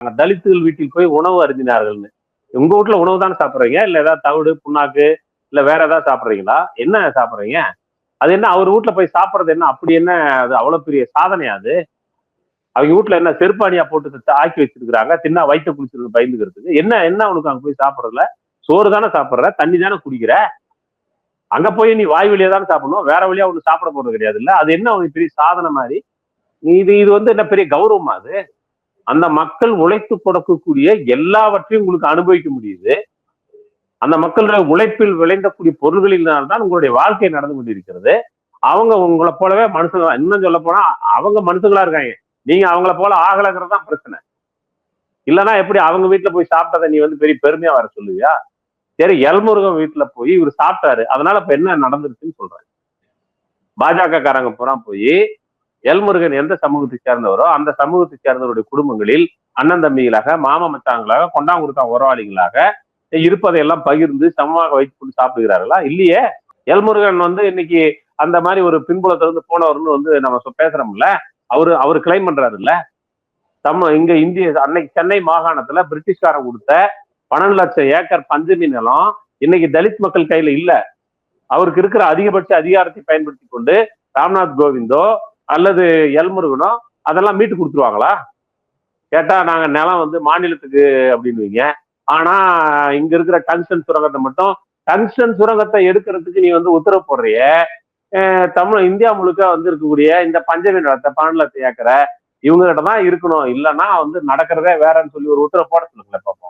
தலித்துகள் வீட்டில் போய் உணவு அருந்தினார்கள்னு. உங்க வீட்டுல உணவு தானே சாப்பிடுறீங்க, இல்ல ஏதாவது தவிடு புண்ணாக்கு இல்ல வேற ஏதாவது சாப்பிடுறீங்களா? என்ன சாப்பிடுறீங்க? அது என்ன அவர் வீட்டுல போய் சாப்பிடுறது என்ன அப்படி என்ன? அது அவ்வளவு பெரிய சாதனையா அது? அவங்க வீட்டுல என்ன செருப்பானியா போட்டு ஆக்கி வச்சிருக்காங்க, தின்னா வயிற்ற குளிச்சிருக்கு பயந்துக்கிறதுக்கு? என்ன என்ன அவனுக்கு அங்க போய் சாப்பிடுறதுல? சோறு தானே சாப்பிடுற, தண்ணி தானே குடிக்கிற. அங்க போய் நீ வாய் வழியா தானே சாப்பிடணும், வேற வழியா ஒண்ணு சாப்பிட போறது கிடையாது இல்ல. அது என்ன அவனுக்கு பெரிய சாதனை மாதிரி? இது இது வந்து என்ன பெரிய கௌரவமா அது? அந்த மக்கள் உழைத்து கொடுக்கக்கூடிய எல்லாவற்றையும் உங்களுக்கு அனுபவிக்க முடியுது. அந்த மக்களுடைய உழைப்பில் விளைந்தக்கூடிய பொருள்களினால்தான் உங்களுடைய வாழ்க்கை நடந்து கொண்டிருக்கிறது. அவங்க உங்களை போலவே மனுஷங்க. இன்னும் சொல்ல போனா அவங்க மனுஷங்களா இருக்காங்க, நீங்க அவங்கள போல ஆகலைங்கிறது தான் பிரச்சனை. இல்லைன்னா எப்படி அவங்க வீட்டுல போய் சாப்பிட்டதை நீ வந்து பெரிய பெருமையா வர சொல்லுவியா? சரி, எல்முருகன் வீட்டுல போய் இவர் சாப்பிட்டாரு, அதனால இப்ப என்ன நடந்துருச்சுன்னு சொல்றேன். பாஜக காரங்க பூரா போய் எல்முருகன் எந்த சமூகத்தை சேர்ந்தவரோ அந்த சமூகத்தை சேர்ந்தவருடைய குடும்பங்களில் அண்ணன் தம்பிகளாக, மாமா மச்சாங்களாக, கொண்டாங்குடுத்தா உறவாளிகளாக இருப்பதையெல்லாம் பகிர்ந்து சமமாக வைத்துக் கொண்டு சாப்பிடுகிறார்களா? இல்லையே. எல்முருகன் வந்து இன்னைக்கு அந்த மாதிரி ஒரு பின்புலத்துல இருந்து போனவர்னு வந்து நம்ம பேசுறோம்ல, அவரு கிளைம் பண்றாரு இல்ல. இங்க இந்திய அன்னைக்கு சென்னை மாகாணத்துல பிரிட்டிஷ்காரன் கொடுத்த 12 லட்சம் ஏக்கர் பஞ்சமி நிலம் இன்னைக்கு தலித் மக்கள் கையில இல்ல. அவருக்கு இருக்கிற அதிகபட்ச அதிகாரத்தை பயன்படுத்தி கொண்டு ராம்நாத் கோவிந்தோ அல்லது எல்முருகனோ அதெல்லாம் மீட்டு கொடுத்துருவாங்களா? கேட்டா நாங்க நிலம் வந்து மாநிலத்துக்கு அப்படின்னுவீங்க. ஆனா இங்க இருக்கிற டங்ஸ்டன் சுரங்கத்தை மட்டும், டங்ஸ்டன் சுரங்கத்தை எடுக்கிறதுக்கு நீ வந்து உத்தரவு போடுறிய. இந்தியா முழுக்க வந்து இருக்கக்கூடிய இந்த பஞ்சமி நிலத்தை 12 லட்சம் ஏக்கரை இவங்க கிட்ட தான் இருக்கணும், இல்லைன்னா வந்து நடக்கிறதே வேறன்னு சொல்லி ஒரு உத்தரவு போட சொல்லுங்களேன் பாப்போம்.